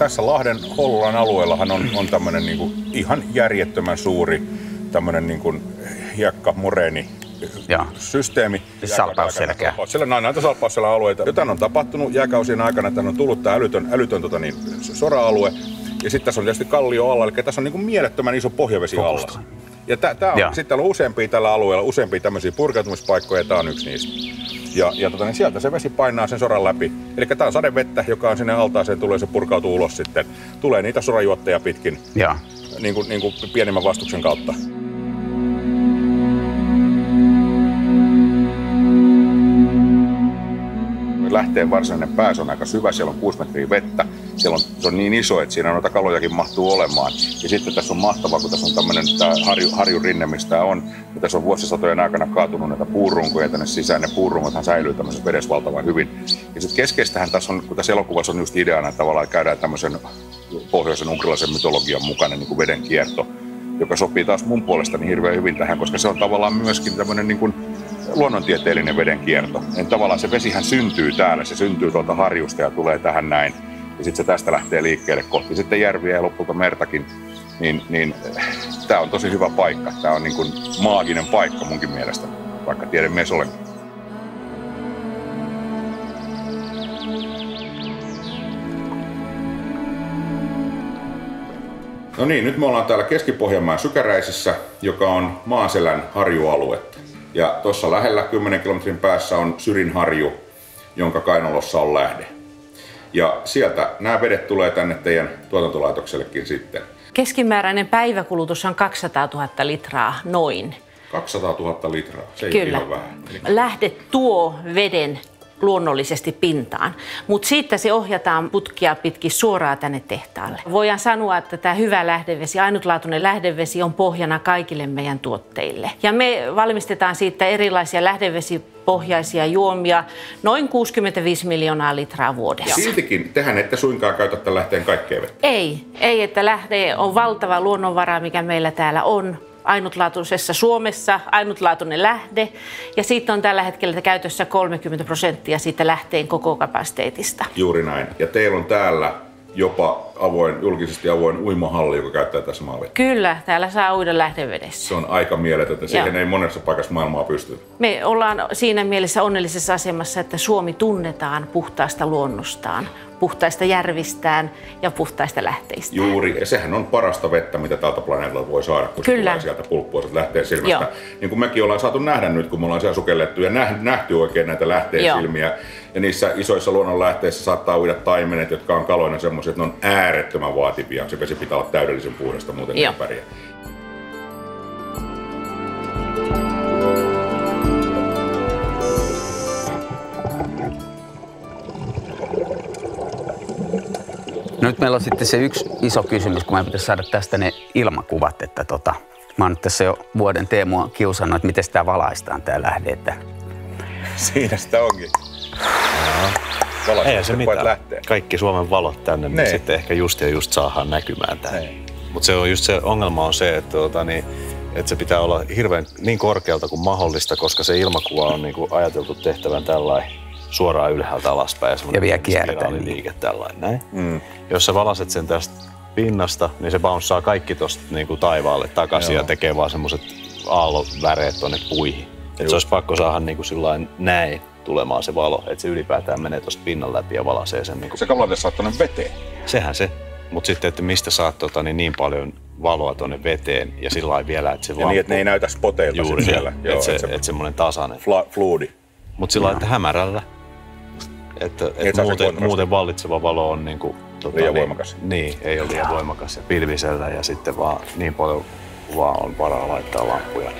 tässä Lahden Hollolan alueellahan on tämmöinen niinku ihan järjettömän suuri tämmöinen niinku hiekkamoreeni systeemi. Salpausselkä. Siellä on näitä salpausselä-alueita. Jotain on tapahtunut jääkausien aikana, että on tullut tämä älytön sora-alue. Ja sitten tässä on tietysti kallio alla, eli tässä on niinku mielettömän iso pohjavesiallas. Ja sitten on useampia tällä alueella, useampia tämmöisiä purkautumispaikkoja, ja tämä on yksi niistä. Ja sieltä se vesi painaa sen soran läpi. Eli tämä on sadevettä, joka on sinne altaaseen, tulee, se purkautuu ulos sitten. Tulee niitä sorajuotteja pitkin, niin kuin pienemmän vastuksen kautta. Lähteen varsinainen pää, se on aika syvä, siellä on 6 metriä vettä. Se on niin iso, että siinä noita kalojakin mahtuu olemaan. Ja sitten tässä on mahtavaa, kun tässä on tämmöinen harjun rinne, mistä tämä on. Ja tässä on vuosisatojen aikana kaatunut näitä puurunkoja tänne sisään. Ne puurungothan säilyy tämmöisessä vedessä valtavan hyvin. Ja sitten keskeistähän tässä on, kun tässä elokuvassa on just ideana, että tavallaan käydään tämmöisen pohjoisen unkrilaisen mytologian mukainen niin kuin veden kierto, joka sopii taas mun puolestani hirveän hyvin tähän, koska se on tavallaan myöskin tämmöinen niin kuin luonnontieteellinen vedenkierto. Tavallaan se vesihän syntyy täällä, se syntyy tuolta harjusta ja tulee tähän näin. Ja sitten se tästä lähtee liikkeelle kohti sitten järviä ja lopulta mertakin. Niin tämä on tosi hyvä paikka. Tämä on niin kuin maaginen paikka munkin mielestä, vaikka tiedemies olen. No niin, nyt me ollaan täällä Keski-Pohjanmaan Sykäräisissä, joka on Maaselän harjualuetta. Ja tuossa lähellä 10 kilometrin päässä on Syrinharju, jonka kainalossa on lähde. Ja sieltä nämä vedet tulee tänne teidän tuotantolaitoksellekin sitten. Keskimääräinen päiväkulutus on 200 000 litraa noin. 200 000 litraa, se ei Kyllä. ole vähän. Lähde tuo veden luonnollisesti pintaan, mutta siitä se ohjataan putkia pitkin suoraan tänne tehtaalle. Voidaan sanoa, että tämä hyvä lähdevesi, ainutlaatuinen lähdevesi on pohjana kaikille meidän tuotteille. Ja me valmistetaan siitä erilaisia lähdevesipohjaisia juomia, noin 65 miljoonaa litraa vuodessa. Siltikin tehän ette suinkaan käytä tämän lähteen kaikkea vettä. Ei, että lähde on valtava luonnonvara, mikä meillä täällä on. Ainutlaatuisessa Suomessa, ainutlaatuinen lähde, ja siitä on tällä hetkellä käytössä 30% siitä lähteen koko kapasiteetista. Juuri näin. Ja teillä on täällä jopa julkisesti avoin uimahalli, joka käyttää tässä maavettä. Kyllä, täällä saa uida lähdevedessä. Se on aika mieletöntä. Siihen ei monessa paikassa maailmaa pysty. Me ollaan siinä mielessä onnellisessa asemassa, että Suomi tunnetaan puhtaasta luonnostaan, puhtaista järvistään ja puhtaista lähteistä. Juuri, ja sehän on parasta vettä, mitä tältä planeetalta voi saada, kun se tulee sieltä pulppuiselta lähteen silmästä. Joo. Niin kuin mekin ollaan saatu nähdä nyt, kun me ollaan siellä sukellettu ja nähty oikein näitä lähteen silmiä. Ja niissä isoissa luonnonlähteissä saattaa uida taimenet, jotka on kaloina semmoiset, että ne on äärettömän vaativia. Se vesi pitää olla täydellisen puhdasta, muuten ei pärjää. No nyt meillä on sitten se yksi iso kysymys, kun meidän pitäisi saada tästä ne ilmakuvat, että mä oon nyt tässä jo vuoden Teemua kiusannut, että miten sitä valaistaan tää lähde, että... Siinä sitä onkin. Ei se mitään. Kaikki Suomen valot tänne, niin sitten ehkä just saadaan näkymään tää. Mutta se on just se ongelma on se, että se pitää olla hirveän niin korkealta kuin mahdollista, koska se ilmakuva on niinku ajateltu tehtävän tällainen suoraan ylhäältä alaspäin ja vielä kiertää liike tällainen näin. Jos sä valaset sen tästä pinnasta, niin se bounceaa kaikki tosta niinku taivaalle takaisin ja tekee vaan semmoset aallonväreet tonne puihin. Et se olisi pakko saada niinku sillain näin tulemaan se valo, että se ylipäätään menee tosta pinnan läpi ja valaisee sen. Niinku. Se kalade saa tonne veteen. Sehän se. Mutta sitten, että mistä saat niin paljon valoa tonne veteen ja sillä lailla vielä, että se ja niin, että ne ei näytä spoteilta siellä. Että semmoinen tasainen. Fluudi. Mutta sillä lailla, että hämärällä. Että muuten vallitseva valo on niinku... liian voimakas. Niin, ei ole liian voimakas ja pilvisellä ja sitten vaan niin paljon vaan on varaa laittaa lampuja.